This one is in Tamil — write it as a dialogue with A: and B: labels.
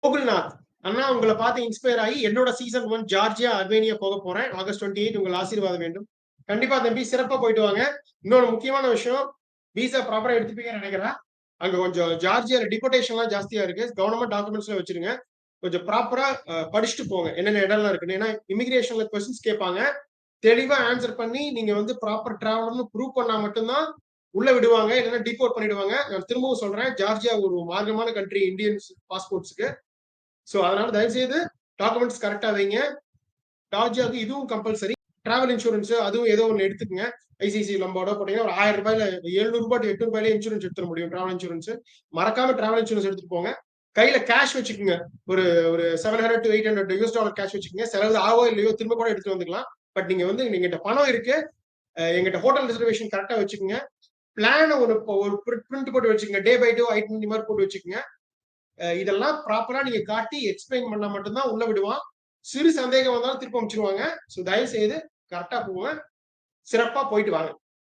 A: கோகுல்நாத் அண்ணா உங்களை பார்த்து இன்ஸ்பயர் ஆகி என்னோட சீசன் 1 ஜார்ஜியா அர்மேனியா போக போறேன். ஆகஸ்ட் 28 உங்கள் ஆசீர்வாதம் வேண்டும். கண்டிப்பா தம்பி சிறப்பா போயிட்டு வாங்க. இன்னொரு முக்கியமான விஷயம், விசா ப்ராப்பரா எடுத்துப்பீங்கன்னு நினைக்கிறேன். அங்க கொஞ்சம் ஜார்ஜியால டிபோர்டேஷன்லாம் ஜாஸ்தியா இருக்கு. கவர்மெண்ட் டாக்குமெண்ட்ஸ்ல வச்சிருங்க. கொஞ்சம் ப்ராப்பரா படிச்சுட்டு போங்க என்னென்ன இடம்லாம் இருக்குன்னு. ஏன்னா இமிகிரேஷன்ல கொஸ்டின்ஸ் கேட்பாங்க. தெளிவா ஆன்சர் பண்ணி நீங்க வந்து ப்ராப்பர் டிராவலர்னு ப்ரூவ் பண்ணா மட்டும்தான் உள்ள விடுவாங்க. இல்லைன்னா டிபோர்ட் பண்ணிடுவாங்க. நான் திரும்பவும் சொல்றேன், ஜார்ஜியா ஒரு மார்க்கமான கண்ட்ரி இந்தியன் பாஸ்போர்ட்ஸ்க்கு. சோ அதனால தயவு செய்து டாக்குமெண்ட்ஸ் கரெக்டா வைங்க. ஜார்ஜியாவுக்கு இதுவும் கம்பல்சரி. டிராவல் இன்சூரன்ஸ் அதுவும் ஏதோ ஒன்று எடுத்துக்கங்க. ஐசிசி லம்போட போட்டீங்கன்னா ஒரு 1000 ரூபாயில 700 ரூபாய் 800 ரூபாயில இன்சூரன்ஸ் எடுத்துட முடியும். டிராவல் இன்சூரன்ஸ் மறக்காம டிராவல் இன்சூரன்ஸ் எடுத்துட்டு போங்க. கையில கேஷ் வச்சுக்கோங்க. ஒரு ஒரு $700 to $800 கேஷ் வச்சுக்கோங்க. செலவு ஆவோ இல்லையோ திரும்ப கூட எடுத்துட்டு வந்துக்கலாம். பட் நீங்க வந்து எங்கிட்ட பணம் இருக்கு, எங்கிட்ட ஹோட்டல் ரிசர்வேஷன் கரெக்டா வச்சுக்கோங்க. பிளான ஒரு பிரிண்ட் போட்டு வச்சுக்கோங்க. டே பை டே ஐட்டம் மாதிரி போட்டு வச்சுக்கோங்க. இதெல்லாம் ப்ராப்பரா நீங்க காட்டி எக்ஸ்பிளைன் பண்ணா மட்டும்தான் உள்ள விடுவான். சிறு சந்தேகம் வந்தாலும் திருப்பி அனுப்பிச்சிருவாங்க. சோ தயவு செய்து கரெக்டா போங்க. சிறப்பா போயிட்டு வாங்க.